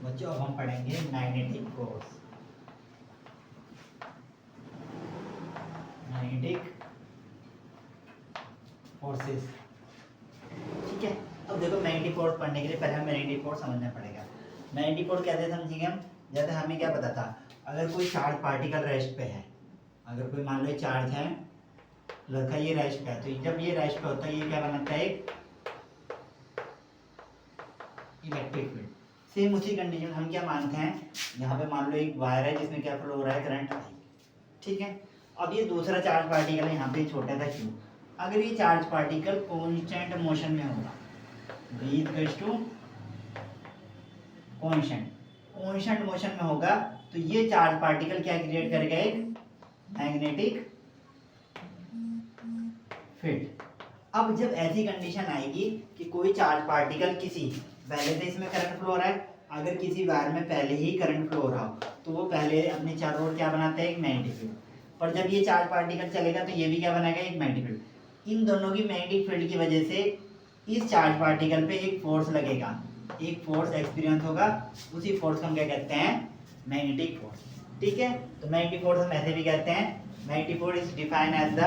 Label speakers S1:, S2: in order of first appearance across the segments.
S1: बच्चों अब हम पढ़ेंगे मैग्नेटिक फोर्स। मैग्नेटिक फोर्सेस, ठीक है। अब देखो मैग्नेटिक फोर्स पढ़ने के लिए पहले हमें मैग्नेटिक फोर्स समझना पड़ेगा। मैग्नेटिक फोर्स कैसे समझेंगे हम, जैसे हमें क्या पता था, अगर कोई चार्ज पार्टिकल रेस्ट पे है, अगर कोई मान लो चार्ज है लड़का ये रेस्ट पे है, तो जब ये रेस्ट पे होता है ये क्या बनाता है, एक इलेक्ट्रिक फील्ड। सेम उसी कंडीशन हम क्या मानते हैं, यहाँ पे मान लो एक वायर है जिसमें क्या फ्लो हो रहा है, करंट आई, ठीक है। अब ये दूसरा चार्ज पार्टिकल है यहाँ पे छोटा सा क्यू, अगर ये चार्ज पार्टिकल कांस्टेंट मोशन में होगा, v equals to constant motion में होगा, तो ये चार्ज पार्टिकल क्या क्रिएट करेगा, एक मैग्नेटिक फील्ड। अब जब ऐसी कंडीशन आएगी कि कोई चार्ज पार्टिकल किसी, पहले से इसमें करंट फ्लो हो रहा है, अगर किसी वायर में पहले ही करंट फ्लो हो रहा हो तो वो पहले अपने चारों ओर क्या बनाता है, एक मैग्नेटिक फील्ड। पर जब ये चार्ज पार्टिकल चलेगा तो ये भी क्या बनाएगा, एक मैग्नेटिक फील्ड। इन दोनों की मैग्नेटिक फील्ड की वजह से इस चार्ज पार्टिकल पे एक फोर्स लगेगा, एक फोर्स एक्सपीरियंस होगा, उसी फोर्स को हम क्या कहते हैं, मैग्नेटिक फोर्स, ठीक है। तो मैग्नेटिक फोर्स हम ऐसे भी कहते हैं, magnetic force is defined as the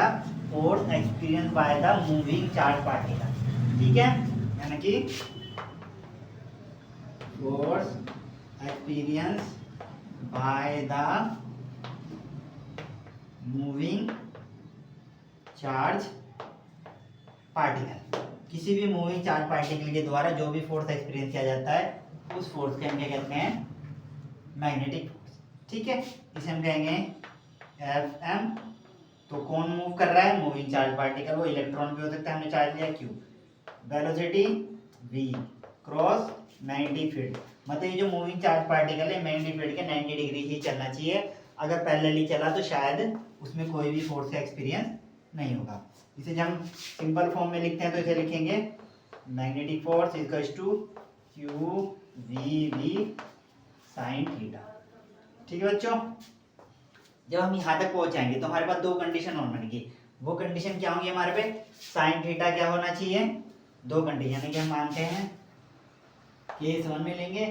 S1: force experience by the moving charge particle, ठीक है। यानी कि force experience by the moving charge particle, किसी भी मूविंग चार्ज पार्टिकल के द्वारा जो भी फोर्स एक्सपीरियंस किया जाता है उस फोर्स के हम क्या कहते हैं, मैग्नेटिक फोर्स, ठीक है। इसे हम कहेंगे एफ एम। तो कौन मूव कर रहा है, मूविंग चार्ज पार्टिकल, वो इलेक्ट्रॉन भी हो सकता है, हमने चार्ज लिया Q, velocity v cross magnetic field, मतलब ये जो मूविंग चार्ज पार्टिकल है मैग्नेटिक फील्ड के 90 डिग्री ही चलना चाहिए, अगर पैरेलली चला तो शायद उसमें कोई भी फोर्स का एक्सपीरियंस नहीं होगा। इसे जब हम सिंपल फॉर्म में लिखते हैं तो इसे लिखेंगे magnetic force equals to q v v sine theta, ठीक है बच्चों। जब हम यहाँ तक पहुँच जाएंगे तो हमारे पास दो कंडीशन और बनेगी, वो कंडीशन क्या होंगी हमारे पे, साइन थीटा क्या होना चाहिए, दो कंडीशन, यानी कि हम मानते हैं केस 1 में लेंगे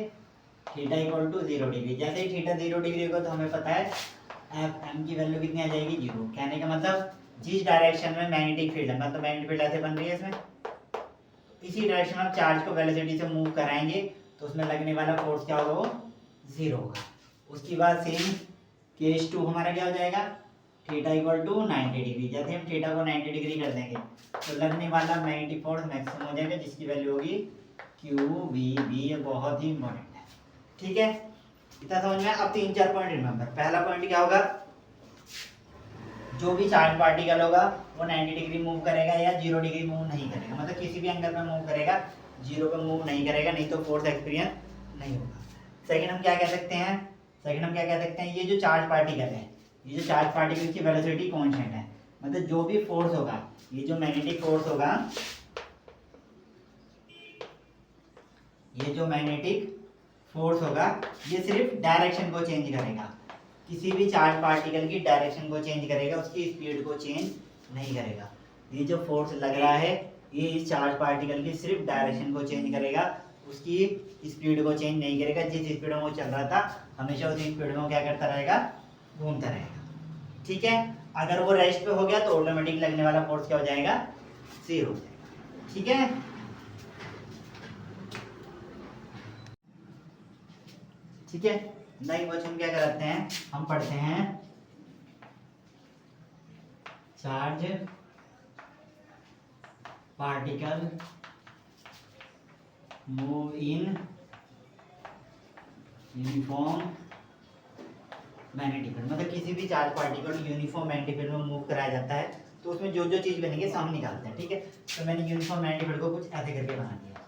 S1: थीटा इक्वल टू 0 डिग्री, जैसे ही थीटा 0 डिग्री होगा तो हमें पता है एफ एम की वैल्यू कितनी आ जाएगी, 0। कहने का मतलब जिस डायरेक्शन में मैग्नेटिक फील्ड है, मतलब मैग्नेटिक फील्ड ऐसे बन रही है इसमें, इसी डायरेक्शन में चार्ज को वेलोसिटी से मूव कराएंगे तो उसमें लगने वाला फोर्स क्या होगा, वो 0 होगा। उसके बाद सेम केस 2 हमारा क्या हो जाएगा, थीटा इक्वल टू 90 डिग्री, जैसे हम थीटा को 90 डिग्री कर देंगे तो लगने वाला मैग्नेटिक फोर्स मैक्सिमम हो जाएगा, जिसकी वैल्यू होगी क्यू वी बी, ये बहुत ही इंपॉर्टेंट है, ठीक है। इतना समझ में। अब 3-4 पॉइंट रिमेंबर। पहला पॉइंट क्या होगा, जो भी चार्ज पार्टिकल होगा वो 90 डिग्री मूव करेगा या 0 डिग्री मूव नहीं करेगा, मतलब किसी भी एंगल में मूव करेगा, 0 पे मूव नहीं करेगा, नहीं तो फोर्स एक्सपीरियंस नहीं होगा। सेकंड हम क्या कह सकते हैं, ये जो चार्ज पार्टिकल है, ये जो चार्ज पार्टिकल की वेलोसिटी कांस्टेंट है, मतलब जो भी फोर्स होगा, ये जो मैग्नेटिक फोर्स होगा, ये जो मैग्नेटिक फोर्स होगा ये सिर्फ डायरेक्शन को चेंज करेगा, किसी भी चार्ज पार्टिकल की डायरेक्शन को चेंज करेगा, उसकी स्पीड को चेंज नहीं करेगा। ये जो फोर्स लग रहा है ये इस चार्ज पार्टिकल की सिर्फ डायरेक्शन को चेंज करेगा, उसकी स्पीड को चेंज नहीं करेगा। जिस स्पीड में वो चल रहा था हमेशा उसी स्पीड में क्या करता रहेगा, घूमता रहेगा, ठीक है। अगर वो रेस्ट पे हो गया तो ऑटोमेटिक लगने वाला फोर्स क्या हो जाएगा, 0 हो जाएगा, ठीक है। ठीक है, नेक्स्ट क्वेश्चन क्या करते हैं, हम पढ़ते हैं charge particle move in uniform magnetic field, मतलब किसी भी charge particle uniform magnetic field में मूव कराया जाता है तो उसमें जो जो चीज बनेंगे सब निकालते हैं, ठीक है। तो मैंने यूनिफॉर्म मैग्नेटिक फील्ड को कुछ ऐसे करके बना दिया,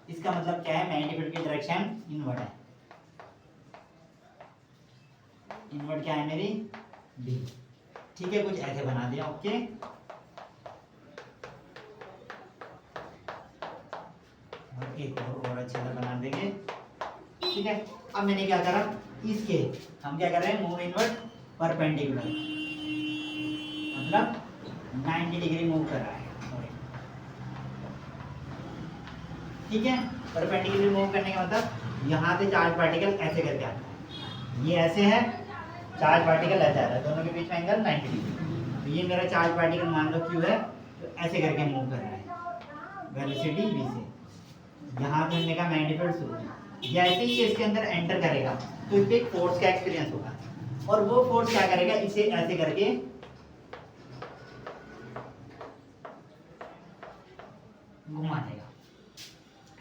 S1: इसका मतलब क्या है, मैग्नेटिक फील्ड की डायरेक्शन इनवर्ड है, इनवर्ड क्या है मेरी डी, ठीक है, कुछ ऐसे बना दिया, ओके। और एक और अच्छा सा बना देंगे, ठीक है। अब मैंने क्या करा, इसके हम क्या कर रहे हैं, मूव इनवर्ड परपेंडिकुलर, मतलब 90 डिग्री मूव कर रहा है, ठीक है। परपेंडिकुलर मूव करने का मतलब यहाँ से चार्ज पार्टिकल ऐसे करके आता है, ये ऐसे है, चार्ज पार्टिकल ऐसे आ रहा है, दोनों के बीच में एंगल 90 डिग्री। तो ये मेरा चार्ज पार्टिकल मान लो क्यू है, तो ऐसे करके मूव कर रहा है वेलोसिटी v से। यहाँ से हमने कहा मैग्नीट्यूड शुरू, जैसे ही ये इसके अंदर एंटर करेगा तो इस पे एक फोर्स का एक्सपीरियंस होगा, और वो फोर्स क्या करेगा, इसे ऐसे करके घुमा देगा।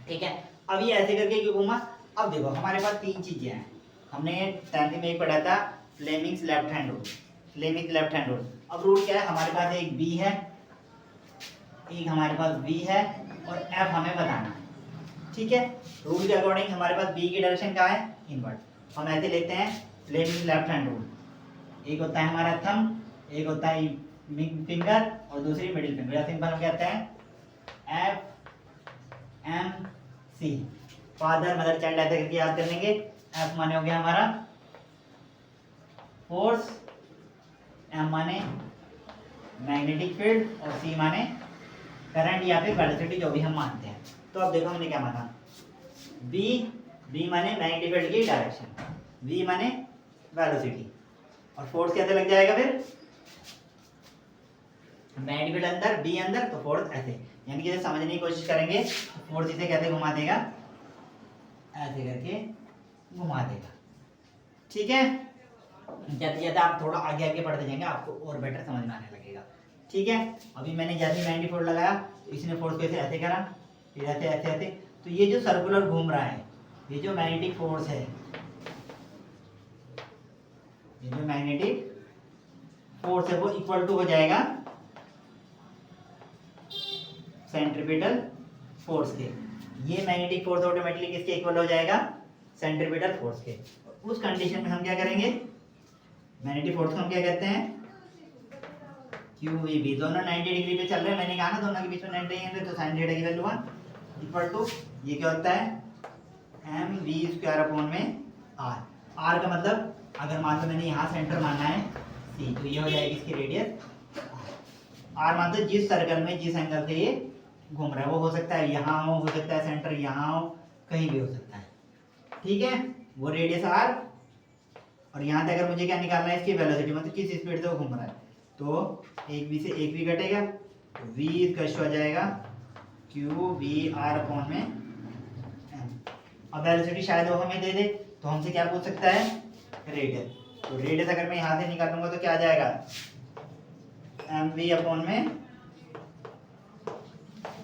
S1: ठीक है, अब ये ऐसे करके क्यों घुमा? अब देखो हमारे पास तीन चीजें हैं, हमने 10th में एक पढ़ा था Fleming's left hand rule, Fleming's left hand rule. अब रूल क्या है, हमारे पास एक बी है, एक हमारे पास बी है, और एफ हमें बताना है। ठीक है, रूल के अकॉर्डिंग हमारे पास बी की डायरेक्शन क्या है, इनवर्ट। हम ऐसे लेते हैं फ्लेमिंग्स लेफ्ट हैंड रूल, एक होता है हमारा थंब, एक होता है फिंगर, और दूसरी मिडिल फिंगर, या सिंपल हम कहते हैं F M C, father mother child ऐसे करके याद कर लेंगे। एफ माने हो गया हमारा फोर्स, एम माने मैग्नेटिक फील्ड, और सी माने करंट या फिर वेलोसिटी, जो भी हम मानते हैं। तो अब देखो हमने क्या माना, बी, बी माने मैग्नेटिक फील्ड की डायरेक्शन, वी माने वेलोसिटी, और फोर्स कैसे लग जाएगा फिर, मैग्नेटिक फील्ड अंदर, बी अंदर, तो फोर्स ऐसे, यानी कि इसे समझने की कोशिश करेंगे फोर्स इसे कैसे घुमा देगा, ऐसे करके घुमा देगा। ठीक है, जाते जाते आप थोड़ा आगे आगे बढ़ते जाएंगे, आपको और बेटर समझ में आने लगेगा। ठीक है, अभी मैंने जैसे मैग्नेटिक फोर्स लगाया तो इसने फोर्स को ऐसे करा, फिर ऐसे ऐसे ऐसे, तो ये जो सर्कुलर घूम रहा है, ये जो मैग्नेटिक फोर्स है, ये जो मैग्नेटिक फोर्स है वो इक्वल टू हो जाएगा सेंट्रीपिटल फोर्स के। ये मैग्नेटिक फोर्स ऑटोमेटिकली किसके इक्वल हो जाएगा, सेंट्रीपिटल फोर्स के। उस कंडीशन में हम क्या करेंगे, मैग्नेटिक फोर्स को हम क्या कहते हैं, QVB, दोनों 90 डिग्री पे चल रहे हैं, मैंने कहा ना दोनों के बीच में 90 है, तो sin थीटा की वैल्यू 1 इक्वल टू, ये क्या होता है mv² में r। r का मतलब अगर मान लो मैंने यहाँ सेंटर माना है c, तो ये हो जाएगी इसकी रेडियस r। मान लो जिस सर्कल में जिस एंगल से ये घूम रहा है, वो हो सकता है यहाँ हो सकता है सेंटर यहाँ हो, कहीं भी हो सकता है। ठीक है, वो रेडियस r, और यहाँ से अगर मुझे क्या निकालना है, इसकी वेलोसिटी, मतलब किस स्पीड से वो घूम रहा है, तो एक v से एक v कटेगा, तो v इसका आ जाएगा QVR में m। अब वेलोसिटी शायद वो हमें दे दे, तो हमसे क्या पूछ सकता है, रेडियस। तो रेडियस अगर मैं यहाँ से निकालूंगा तो क्या आ जाएगा, mv में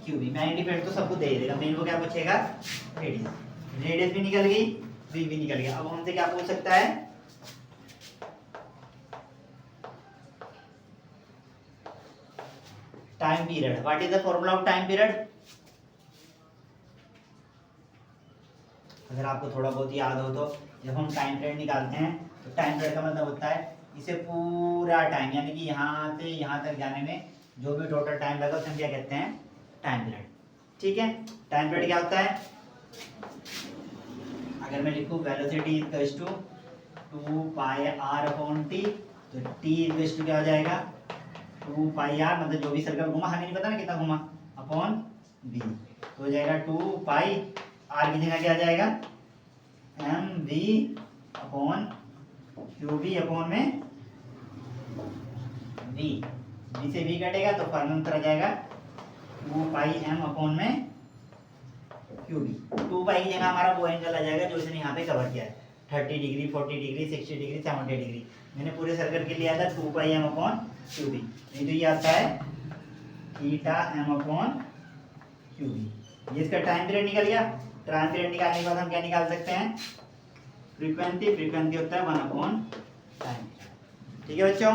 S1: QV। मैग्नेटिक फील्ड तो सबको दे देगा, मेन वो क्या पूछेगा, रेडियस। रेडियस भी निकल गई, v भी निकल गया। अब हमसे क्या पूछ सकता है, time period. What is the formula of time period? अगर आपको थोड़ा बहुत याद हो तो जब हम टाइम पीरियड निकालते हैं तो टाइम पीरियड का मतलब होता है इसे पूरा टाइम, यानी कि यहाँ से यहाँ तक जाने में जो भी टोटल टाइम लगा उसे हम क्या कहते हैं, टाइम पीरियड। ठीक है, टाइम पीरियड क्या होता है, अगर मैं लिखूँ वेलोसिटी इक्वल्स टू 2πr/t, तो t इक्वल्स टू क्या हो जाएगा, 2πr, मतलब जो भी सर्कल घुमा, हमें नहीं पता ना कितना घुमा, अपॉन v, तो हो जाएगा 2π, r की जगह क्या आ जाएगा, mv/qv में v, v से v कटेगा तो फॉर्मूला आ जाएगा 2πm में qv। 2π की जगह हमारा वो एंगल आ जाएगा जो इसने यहाँ पे कवर किया है, 30 डिग्री, 40 डिग्री, 60 डिग्री, 70 डिग्री। मैंने पूरे सर्कल के लिया था 2πm/qv, नहीं तो ये आता है θm/qv। ये इसका टाइम पीरियड निकल गया। टाइम पीरियड निकालने के बाद हम क्या निकाल सकते हैं, फ्रीक्वेंसी। फ्रीक्वेंसी होता है 1/टाइम। ठीक है बच्चों।